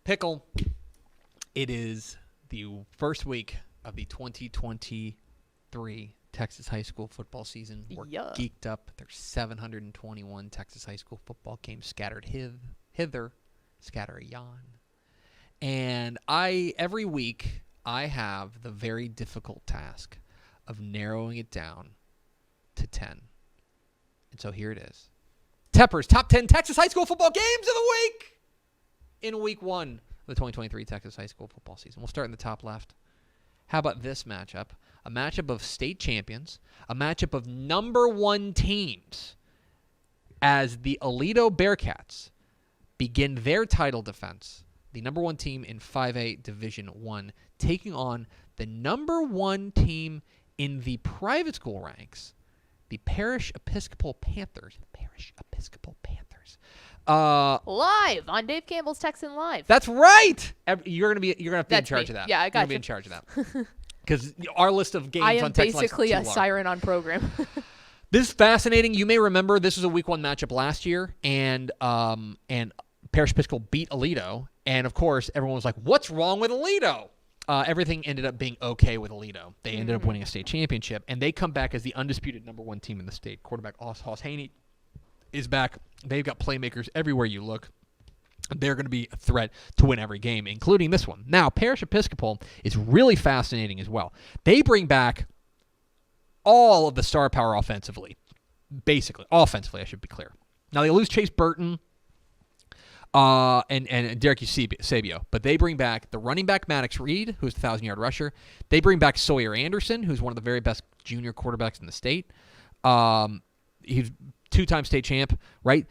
Pickle, it is the first week of the 2023 Texas high school football season. We're geeked up. There's 721 Texas high school football games scattered hither, scatter yon. And every week, I have the very difficult task of narrowing it down to 10. And so here it is. Tepper's top 10 Texas high school football games of the week in week 1 of the 2023 Texas high school football season. We'll start in the top left. How about this matchup? A matchup of state champions, a matchup of number 1 teams as the Alito Bearcats begin their title defense. The number 1 team in 5A Division I taking on the number 1 team in the private school ranks, the Parish Episcopal Panthers. Live on Dave Campbell's Texan Live. That's right. You're gonna have to be in charge of that. Yeah, I got you. You're gonna be in charge of that because our list of games on Texan Live is too basically a large. siren on program. This is fascinating. You may remember this was a week 1 matchup last year, and Parish Episcopal beat Alito, and of course everyone was like, "What's wrong with Alito?" Everything ended up being okay with Alito. They ended up winning a state championship, and they come back as the undisputed number 1 team in the state. Quarterback Hoss Haney is back. They've got playmakers everywhere you look. They're going to be a threat to win every game, including this one. Now, Parish Episcopal is really fascinating as well. They bring back all of the star power offensively. Basically, offensively, I should be clear. Now, they lose Chase Burton and Derek Eusebio, but they bring back the running back Maddox Reed, who's the 1,000-yard rusher. They bring back Sawyer Anderson, who's one of the very best junior quarterbacks in the state. He's 2-time state champ, right?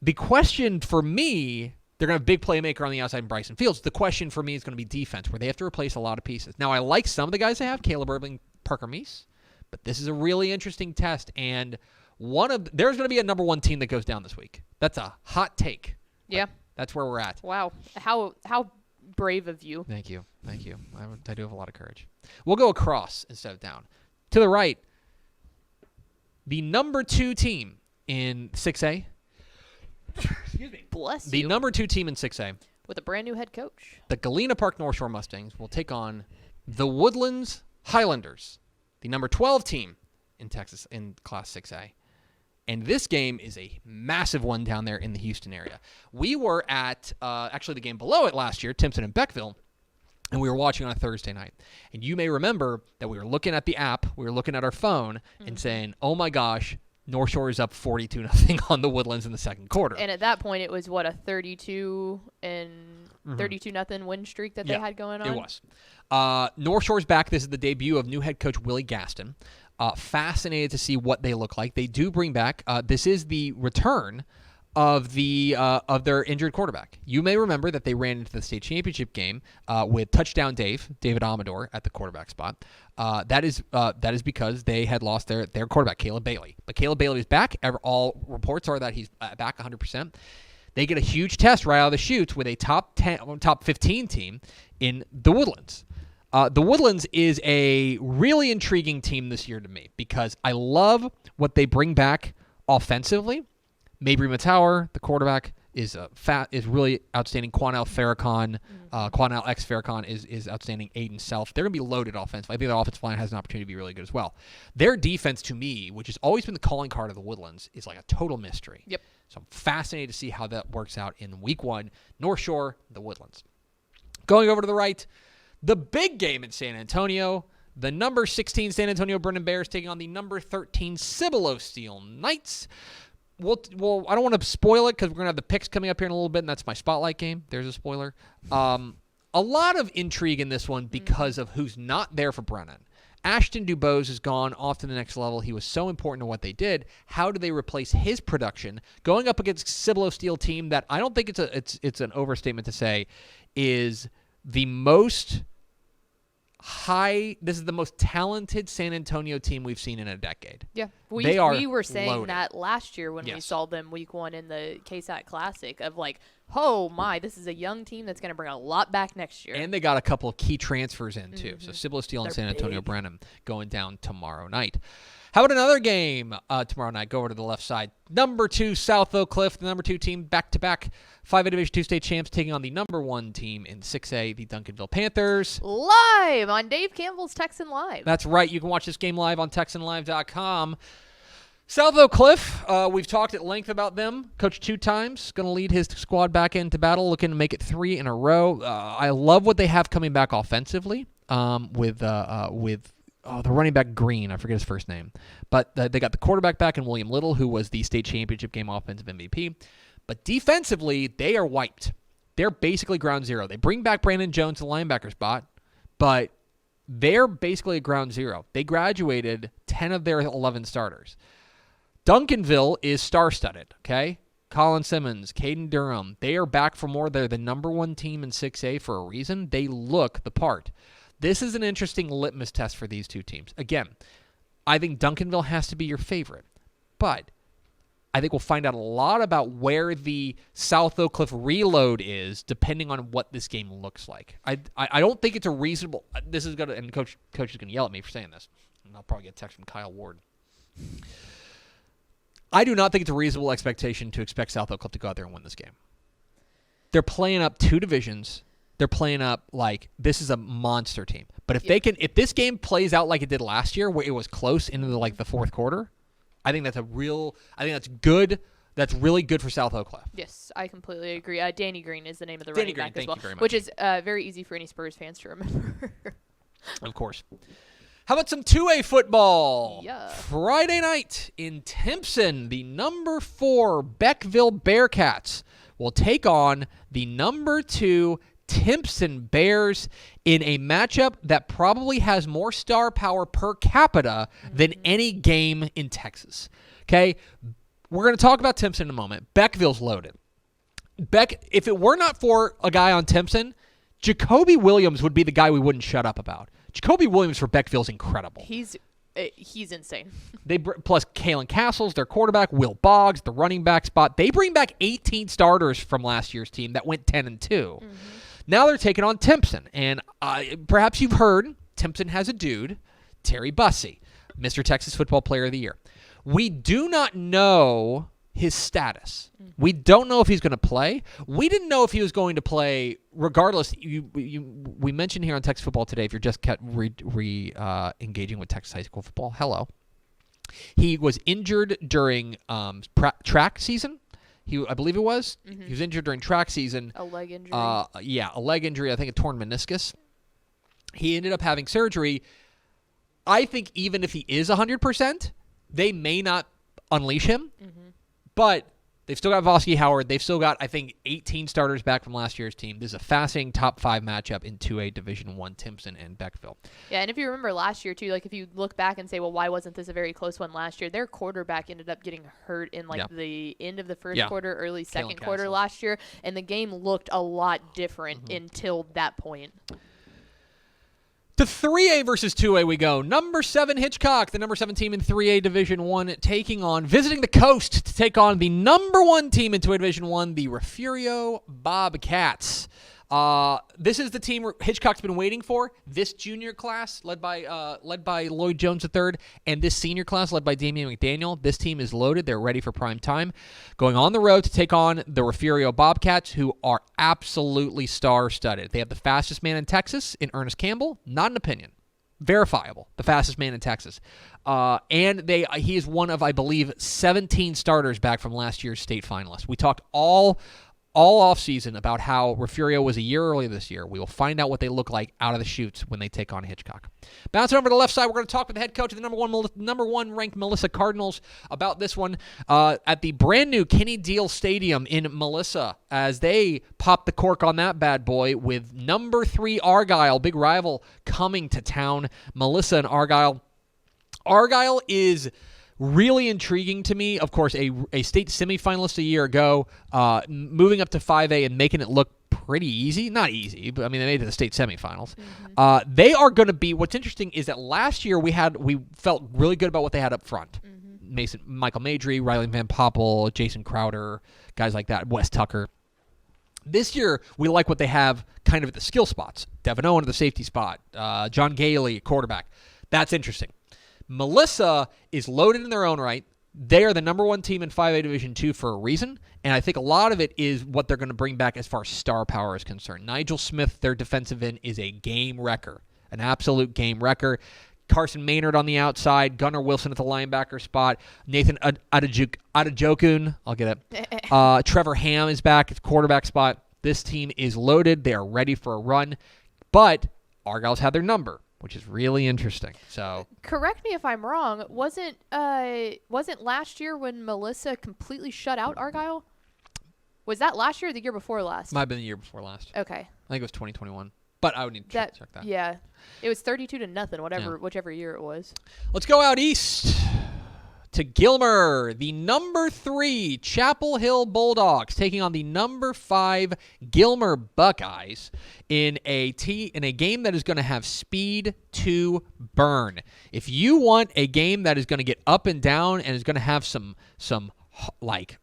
The question for me, they're going to have a big playmaker on the outside in Bryson Fields. The question for me is going to be defense, where they have to replace a lot of pieces. Now, I like some of the guys they have, Caleb Irving, Parker Meese, but this is a really interesting test, and there's going to be a number 1 team that goes down this week. That's a hot take. Yeah. That's where we're at. Wow. How brave of you. Thank you. I do have a lot of courage. We'll go across instead of down. To the right, the number 2 team in 6A. Excuse me. Bless the you. number 2 team in 6A. With a brand new head coach. The Galena Park North Shore Mustangs will take on the Woodlands Highlanders, the number 12 team in Texas in Class 6A. And this game is a massive one down there in the Houston area. We were at actually the game below it last year, Timpson and Beckville, and we were watching on a Thursday night. And you may remember that we were looking at the app, we were looking at our phone, and saying, oh my gosh, North Shore is up 42-0 on the Woodlands in the second quarter. And at that point, it was, a 32-0 win streak that they had going on? It was. North Shore's back. This is the debut of new head coach Willie Gaston. Fascinated to see what they look like. They do bring back. This is the return of their injured quarterback. You may remember that they ran into the state championship game with touchdown David Amador at the quarterback spot. That is because they had lost their quarterback Caleb Bailey. But Caleb Bailey is back. All reports are that he's back 100%. They get a huge test right out of the chutes with a top 15 team in the Woodlands. The Woodlands is a really intriguing team this year to me because I love what they bring back offensively. Mabry Matauer, the quarterback, is really outstanding. Quanell Farrakhan, Quanell X Farrakhan is outstanding. Aiden Self. They're going to be loaded offensively. I think their offensive line has an opportunity to be really good as well. Their defense, to me, which has always been the calling card of the Woodlands, is like a total mystery. Yep. So I'm fascinated to see how that works out in week 1. North Shore, the Woodlands. Going over to the right, the big game in San Antonio, the number 16 San Antonio Brenham Bears taking on the number 13 Cibolo Steel Knights. Well, I don't want to spoil it because we're going to have the picks coming up here in a little bit, and that's my spotlight game. There's a spoiler. A lot of intrigue in this one because of who's not there for Brennan. Ashton Dubose has gone off to the next level. He was so important to what they did. How do they replace his production going up against Cibolo Steel team that I don't think it's an overstatement to say is the most this is the most talented San Antonio team we've seen in a decade. Yeah. We were saying loaded. that last year when we saw them week 1 in the KSAT Classic of like, oh my, this is a young team that's going to bring a lot back next year. And they got a couple of key transfers in too. So Cibolo Steel and San Antonio Brenham going down tomorrow night. How about another game tomorrow night? Go over to the left side. Number 2, South Oak Cliff, the number 2 team, back-to-back 5A Division II state champs, taking on the number 1 team in 6A, the Duncanville Panthers. Live on Dave Campbell's Texan Live. That's right. You can watch this game live on TexanLive.com. South Oak Cliff, we've talked at length about them. Coach 2 times, going to lead his squad back into battle, looking to make it 3 in a row. I love what they have coming back offensively with the running back Green. I forget his first name. But they got the quarterback back in William Little, who was the state championship game offensive MVP. But defensively, they are wiped. They're basically ground zero. They bring back Brandon Jones to the linebacker spot, but they're basically at ground zero. They graduated 10 of their 11 starters. Duncanville is star-studded, okay? Colin Simmons, Caden Durham, they are back for more. They're the number 1 team in 6A for a reason. They look the part. This is an interesting litmus test for these 2 teams. Again, I think Duncanville has to be your favorite, but I think we'll find out a lot about where the South Oak Cliff reload is depending on what this game looks like. I don't think it's a reasonable – this is going to – and Coach is going to yell at me for saying this. And I'll probably get a text from Kyle Ward. I do not think it's a reasonable expectation to expect South Oak Cliff to go out there and win this game. They're playing up 2 divisions. They're playing up like this is a monster team. But if this game plays out like it did last year, where it was close into the fourth quarter, I think that's good. That's really good for South Oak Cliff. Yes, I completely agree. Danny Green is the name of the Danny running back Green, as well, thank you very much. which is very easy for any Spurs fans to remember. Of course. How about some 2A football? Yeah. Friday night in Timpson, the number 4 Beckville Bearcats will take on the number 2 Timpson Bears in a matchup that probably has more star power per capita than any game in Texas. Okay? We're going to talk about Timpson in a moment. Beckville's loaded. If it were not for a guy on Timpson, Jacoby Williams would be the guy we wouldn't shut up about. Jacoby Williams for Beckville's incredible. He's insane. Plus Kalen Castles, their quarterback, Will Boggs, the running back spot. They bring back 18 starters from last year's team that went 10-2. Mm-hmm. Now they're taking on Timpson, and perhaps you've heard Timpson has a dude, Terry Bussey, Mr. Texas Football Player of the Year. We do not know his status. We don't know if he's going to play. We didn't know if he was going to play regardless. We mentioned here on Texas Football Today, if you're just engaging with Texas high school football, hello. He was injured during track season. I believe it was. Mm-hmm. He was injured during track season. A leg injury. A leg injury. I think a torn meniscus. He ended up having surgery. I think even if he is 100%, they may not unleash him. Mm-hmm. But they've still got Vosky Howard. They've still got, I think, 18 starters back from last year's team. This is a fascinating top 5 matchup in 2A Division I, Timpson and Beckville. Yeah, and if you remember last year, too, like if you look back and say, well, why wasn't this a very close one last year? Their quarterback ended up getting hurt in the end of the first quarter, early second quarter last year, and the game looked a lot different until that point. To 3A versus 2A we go. Number 7 Hitchcock, the number 7 team in 3A Division I, visiting the coast to take on the number 1 team in 2A Division I, the Refugio Bobcats. This is the team Hitchcock's been waiting for. This junior class, led by Lloyd Jones III, and this senior class, led by Damian McDaniel. This team is loaded. They're ready for prime time. Going on the road to take on the Refugio Bobcats, who are absolutely star-studded. They have the fastest man in Texas, in Ernest Campbell. Not an opinion. Verifiable. The fastest man in Texas. And he is one of, I believe, 17 starters back from last year's state finalists. We talked all offseason about how Refugio was a year early this year. We will find out what they look like out of the chutes when they take on Hitchcock. Bouncing over to the left side, we're going to talk with the head coach of the number one ranked Melissa Cardinals about this one at the brand new Kenny Deal Stadium in Melissa as they pop the cork on that bad boy with number 3 Argyle, big rival, coming to town. Melissa and Argyle. Argyle is really intriguing to me. Of course, a state semifinalist a year ago, moving up to 5A and making it look pretty easy. Not easy, but I mean, they made it to the state semifinals. Mm-hmm. They are going to be, what's interesting is that last year we felt really good about what they had up front. Mm-hmm. Michael Madry, Riley Van Poppel, Jason Crowder, guys like that, Wes Tucker. This year, we like what they have kind of at the skill spots. Devin Owen at the safety spot, John Gailey, quarterback. That's interesting. Melissa is loaded in their own right. They are the number one team in 5A Division II for a reason, and I think a lot of it is what they're going to bring back as far as star power is concerned. Nigel Smith, their defensive end, is a game wrecker, an absolute game wrecker. Carson Maynard on the outside, Gunnar Wilson at the linebacker spot, Nathan Adejokun, I'll get it. Trevor Ham is back at the quarterback spot. This team is loaded. They are ready for a run, but Argyle's had their number, which is really interesting. So correct me if I'm wrong. Wasn't last year when Melissa completely shut out Argyle? Was that last year or the year before last? Might have been the year before last. Okay. I think it was 2021. But I would need to check that. Yeah. It was 32-0, whichever year it was. Let's go out east to Gilmer, the number 3 Chapel Hill Bulldogs taking on the number 5 Gilmer Buckeyes in a game that is going to have speed to burn. If you want a game that is going to get up and down and is going to have some like,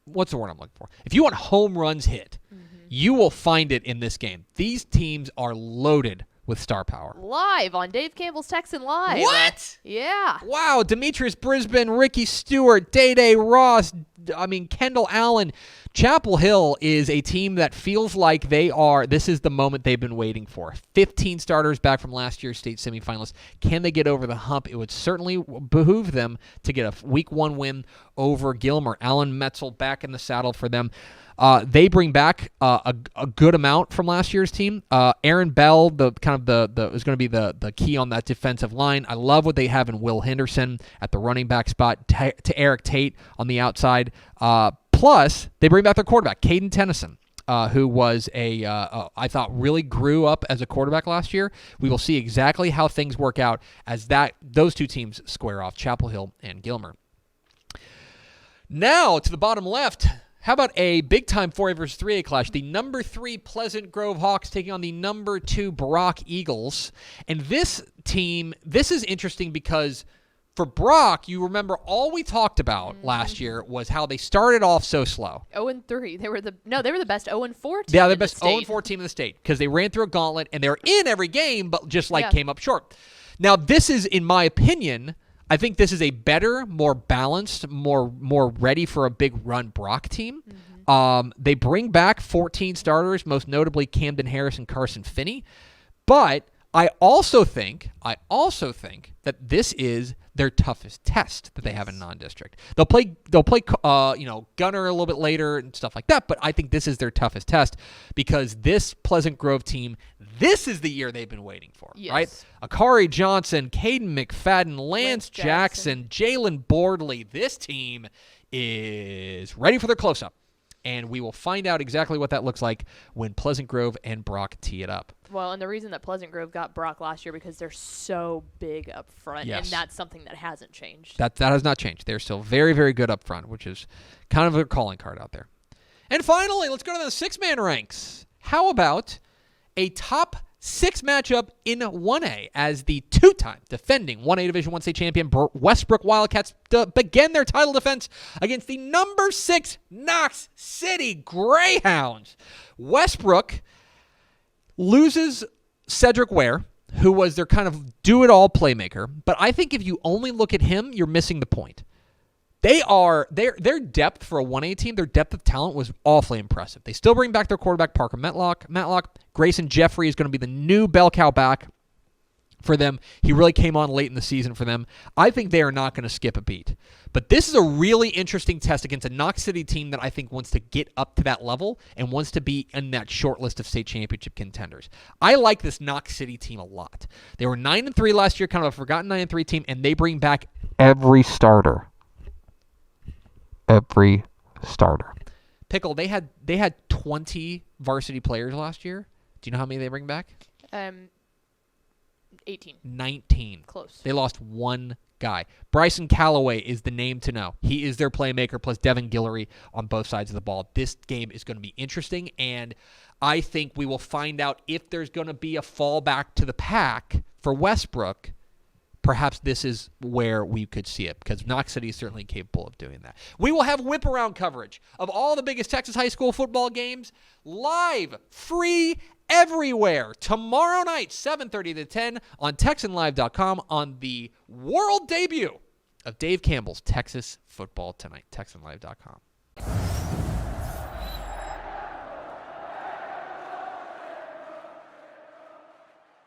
what's the word I'm looking for? If you want home runs hit, you will find it in this game. These teams are loaded with star power. Live on Dave Campbell's Texan Live. What? Yeah. Wow. Demetrius Brisbane, Ricky Stewart, Day Ross, Kendall Allen. Chapel Hill is a team that feels like this is the moment they've been waiting for. 15 starters back from last year's state semifinalists. Can they get over the hump? It would certainly behoove them to get a week 1 win over Gilmer. Alan Metzel back in the saddle for them. They bring back a good amount from last year's team. Aaron Bell, is going to be the key on that defensive line. I love what they have in Will Henderson at the running back spot, to Eric Tate on the outside. Plus, they bring back their quarterback, Caden Tennyson, who was I thought really grew up as a quarterback last year. We will see exactly how things work out as those two teams square off, Chapel Hill and Gilmer. Now to the bottom left. How about a big-time 4A versus 3A clash? The number 3 Pleasant Grove Hawks taking on the number 2 Brock Eagles. And this is interesting because for Brock, you remember all we talked about last year was how they started off so slow. 0-3. They were the best 0-4 team. Yeah, the best 0-4 team in the state because they ran through a gauntlet and they were in every game, but just came up short. Now, this is, in my opinion, I think this is a better, more balanced, more ready for a big run Brock team. They bring back 14 starters, most notably Camden Harris and Carson Finney. But I also think that this is their toughest test that they have in non-district. They'll play Gunner a little bit later and stuff like that, but I think this is their toughest test because this Pleasant Grove team, this is the year they've been waiting for, right? Akari Johnson, Caden McFadden, Lance Jackson, Jalen Bordley. This team is ready for their close-up, and we will find out exactly what that looks like when Pleasant Grove and Brock tee it up. Well, and the reason that Pleasant Grove got Brock last year because they're so big up front, and that's something that hasn't changed. That has not changed. They're still very, very good up front, which is kind of a calling card out there. And finally, let's go to the 6-man ranks. How about a top 6 matchup in 1A as the 2-time defending 1A Division I state champion Westbrook Wildcats begin their title defense against the number 6 Knox City Greyhounds. Westbrook loses Cedric Ware, who was their kind of do-it-all playmaker, but I think if you only look at him, you're missing the point. Their depth for a 1A team, their depth of talent was awfully impressive. They still bring back their quarterback, Parker Matlock. Grayson Jeffrey is going to be the new bell cow back for them. He really came on late in the season for them. I think they are not going to skip a beat. But this is a really interesting test against a Knox City team that I think wants to get up to that level and wants to be in that short list of state championship contenders. I like this Knox City team a lot. They were 9-3 last year, kind of a forgotten 9-3 team, and they bring back every starter. Every starter. Pickle, they had 20 varsity players last year. Do you know how many they bring back? 18. 19. Close. They lost one guy. Bryson Calloway is the name to know. He is their playmaker, plus Devin Guillory on both sides of the ball. This game is going to be interesting, and I think we will find out if there's going to be a fallback to the pack for Westbrook. Perhaps this is where we could see it, because Knox City is certainly capable of doing that. We will have whip-around coverage of all the biggest Texas high school football games live, free, everywhere tomorrow night, 7:30 to 10 on TexanLive.com on the world debut of Dave Campbell's Texas Football Tonight. TexanLive.com.